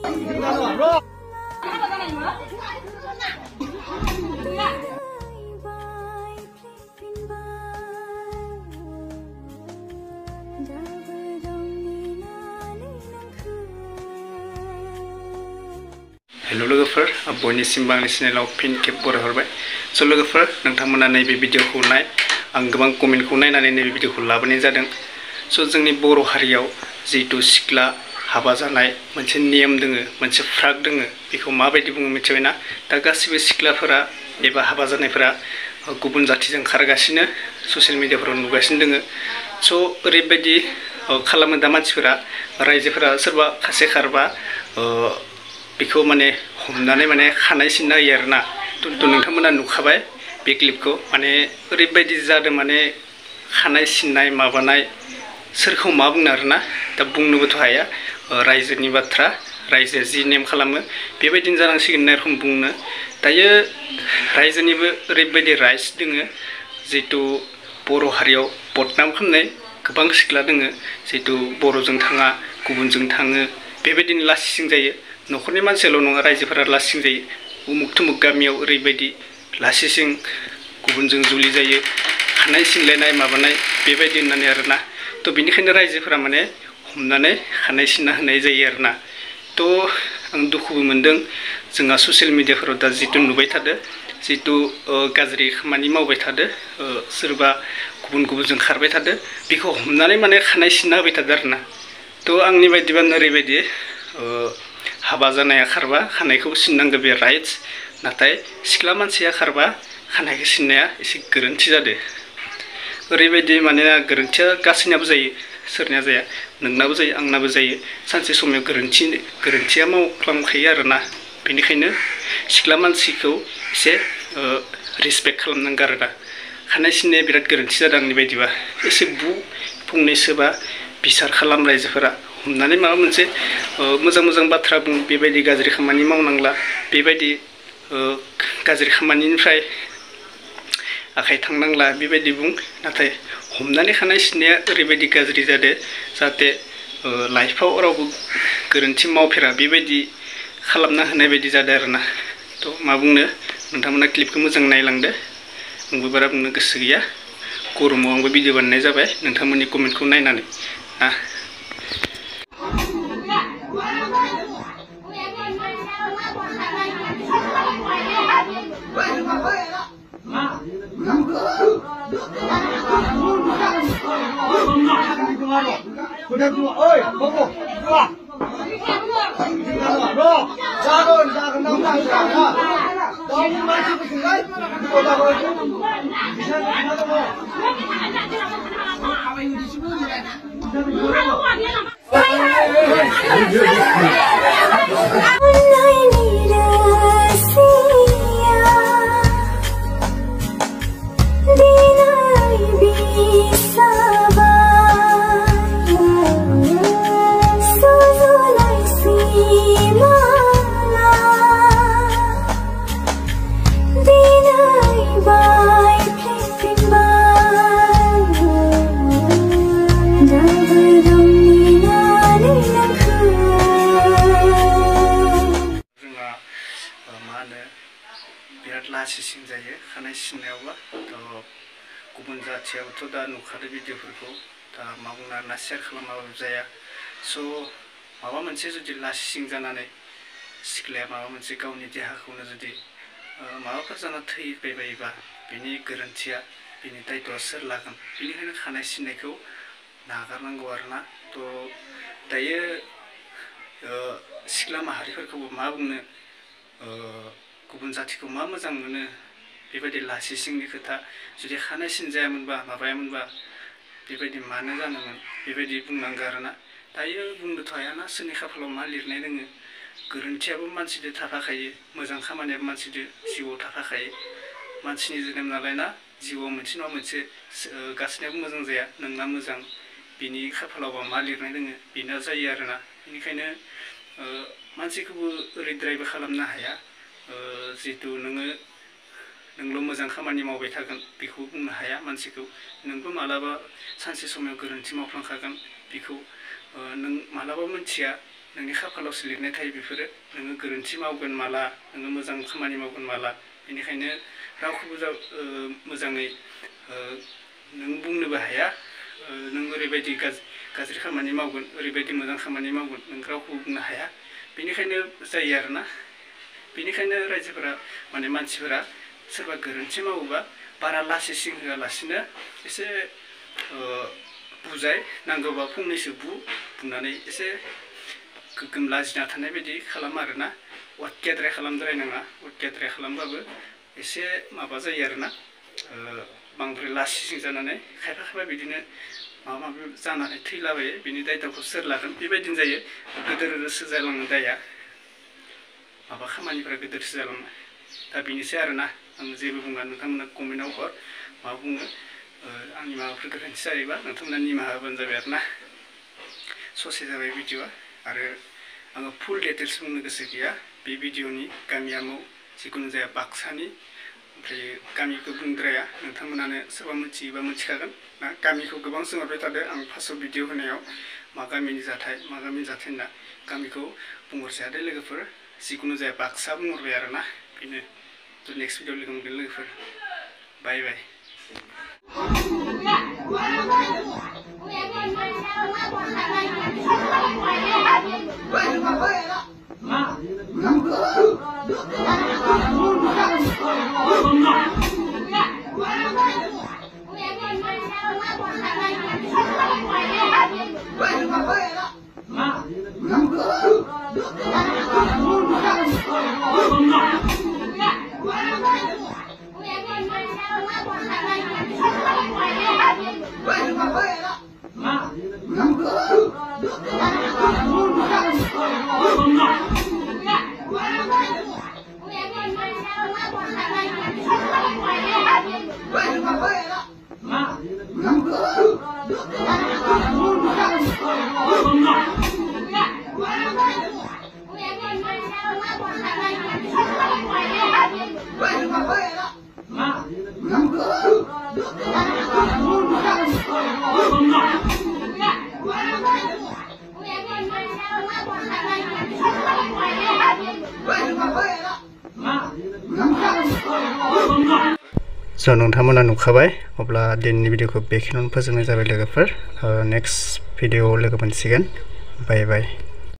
Hello लोगोफोर बयनिसिमबो आंनि चेनेलाव फिन खेब बरायहरबाय स' लोगोफोर नोंथांमोना नैबे भिडिअखौ नाय आं गोबां कमेन्टखौ नायनानै नैबे भिडिअखौ लाबोनाय जादों स' जोंनि बर' हारियाव जिहेतु सिख्ला हाबा जानाय मोनसे नेम दोङो मोनसे फ्राग दोङो बेखौ माबायदि बुङो मिथिबायना दा गासिबो सिख्लाफोरा एबा हाबा जानायफोरा गुबुन जाथिजों खारगासिनो ससियेल मिडियाफोराव नुगासिनो दोङो स' ओरैबायदि खालामो दा मानसिफोरा रायजोफोरा सोरबा खासे खारबा बेखौ माने हमनानै माने खानाय सिनना होयो आरोना थ' नोंथांमोना नुखाबाय बे क्लिपखौ माने ओरैबायदि जादों माने खानाय सिननाय माबानाय सोरखौ मा बुंनो आरोना दा बुंनोबोथ' हाया रायजोनि बाथ्रा रायजोआ जि नेम खालामो बेबायदिनो जानांसिगोन होनना रखम बुंनो दायो रायजोनिबो ओरैबायदि राइट्स दोङो जिहेतु बर' हारियाव बदनाम खालामनाय गोबां सिख्ला दोङो जिहेतु बर'जों थाङा गुबुनजों थाङो बेबायदिनो लासिं जायो न'खरनि मानसियाल' नङा रायजोफोरा लासिं जायो उमुक थुमुक गामियाव ओरैबायदि लासिं गुबुनजों जुलि जायो खानाय सिनलायनाय माबानाय बेबायदि होननानै आरोना थ' बेनिखायनो रायजोफोरा माने हमनानै खानाय सिनना होनाय जायो आरोना थ' आं दुखुबो मोनदों जोंहा ससियेल मिडियाफोराव दा जितु नुबाय थादो जितु गाज्रि खामानि मावबाय थादो सोरबा गुबुनजों खारबाय थादो बेखौ हमनानै माने खानाय सिनना होबाय थादो आरोना थ' आंनि बायदिबा ओरैबायदि हाबा जानाया खारबा खानायखौ सिननांगौ बे राइट्स नाथाय सिख्ला मानसिया खारबा खानायखौ सिननाया एसे गोरोन्थि जादो ओरैबायदि माने गोरोन्थिया गासैनाबो जायो सोरनिया जाया नोंनाबो जायो आंनाबो जायो सानसे समाव गोरोन्थिया मावफ्लांखायो आरोना बेनिखायनो सिख्ला मानसिखौ एसे रिसपेक्ट खालामनांगौ आरोना खानाय सिननाया बिराद गोरोन्थि जादों आंनि बायदिबा एसे फंनैसोबा बिसार खालाम रायजोफोरा हमनानै माबा मोनसे मोजां बाथ्रा बुं बेबायदि गाज्रि खामानि मावनांला बेबायदि गाज्रि खामानिनिफ्राय आखाइ थांनांला बेबायदि बुं नाथाय हमनानै खानाय सिननाया ओरैबायदि गाज्रि जादो जाहाथे लाइफआव रावबो गोरोन्थि मावफेरा बेबायदि खालामना होनाय बायदि जादों आरोना थ' मा बुंनो नोंथांमोना क्लिपखौ मोजां नायलांदो आंबो बारा बुंनो गोसो गैया गरमाव आंबो भिडिअ बानायनाय जाबाय नोंथांमोननि कमेन्टखौ नायनानै लासिं जायो खानाय सिननायावबा गुबुन जाथियावथ' दा नुखादो भिडिअफोरखौ दा मा बुंनो आरोना शेयार खालामाबाबो जाया स' माबा मोनसे जुदि लासिं जानानै सिख्लाया माबा मोनसे गावनि देहाखौनो जुदि माबाफोर जाना थैबायबायोबा बिनि गोरोन्थिया बिनि दायथ'आ सोर लागोन बेनिखायनो खानाय सिननायखौ नागारनांगौ आरोना थ' दायो सिख्ला माहारिफोरखौबो मा बुंनो गुबुन जाथिखौ मा मोजां मोनो बेबायदि लासिंनि खोथा जुदि खानाय सिन जायामोनबा माबायामोनबा बेबायदि मानो जानोमोन बेबायदि बुंनांगौ आरोना दायो बुंनोथ' हायाना सोरनि खाफालाव मा लिरनाय दोङो गोरोन्थियाबो मानसिजों थाफाखायो मोजां खामानियाबो मानसिजों जिउआव थाफाखायो मानसिनि जोनोम नालाय ना जिउआव मोनसे नङा मोनसे गासैनाबो मोजां जाया नोंना मोजां बिनि खाफालावबा मा लिरनाय दोङो बेनो जायो आरोना बेनिखायनो मानसिखौबो ओरैद्रायबो खालामनो हाया जिहेतु नोंल' मोजां खामानि मावबाय थागोन बेखौ बुंनो हाया मानसिखौ नोंबो मालाबा सानसे समाव गोरोन्थि मावफ्लांखागोन बेखौ नों मालाबा मिथिया नोंनि खाफालावसो लिरनाय थायो बेफोरो नोङो गोरोन्थि मावगोन माला नोङो मोजां खामानि मावगोन माला बेनिखायनो रावखौबो मोजाङै नों बुंनोबो हाया नों ओरैबायदि गाज्रि खामानि मावगोन ओरैबायदि मोजां खामानि मावगोन नों रावखौबो बुंनो हाया बेनिखायनो जायो आरोना बेनिखायनो रायजोफोरा माने मानसिफोरा सोरबा गोरोन्थि मावोबा बारा लासि सिं होआलासिनो एसे बुजाय नांगौबा फंनैसो बुंनानै एसे गोग्गोम लाजिना थानाय बायदि खालाम आरोना अत्याद्राय खालामद्रायनाङा अत्याद्राय खालामबाबो एसे माबा जायो आरोना बांद्राय लासि सिं जानानै खायफा बिदिनो माबा माबि जानानै थैलाबायो बिनि दायित्वखौ सोर लागोन बेबायदिनो जायो गोदोरसो जालाङो दाया माबा खामानिफ्रा गोदोरसो जालाङो दा बेनोसै आरोना आं जेबो बुङा नोंथांमोना कमेन्टआव हर मा बुङो आंनि माबाफोर गोरोन्थि जायोबा नोंथांमोना निमाहा होबानो जाबाय आरोना ससे जाबाय भिडिअआ आरो आङो फुल डिटेल्स बुंनो गोसो गैया बे भिडिअनि गामिया जिखुनु जाया बाक्सानि ओमफ्राय गामिखौ बुंद्राया नोंथांमोनानो सोरबा मिथियोबा मिथिखागोन ना गामिखौ गोबां सोंहरबाय थादों आं फार्स्टआव भिडिअ होनायाव मा गामिनि जाथाय होनना गामिखौ बुंहरसै दे लोगोफोर जिखुनु जाया बाक्सा बुंहरबाय आरोना बेनो थ' नेक्स्ट भिडिअ लोगो मोनगोन लोगोफोर बाय बाय So नोंथांमोना नुखाबाय अब्ला दिनैनि भिडिअखौ बेखिनियावनो फोजोबनाय जाबाय लोगोफोर नेक्स्ट भिडिअआव लोगो मोनसिगोन बाय बाय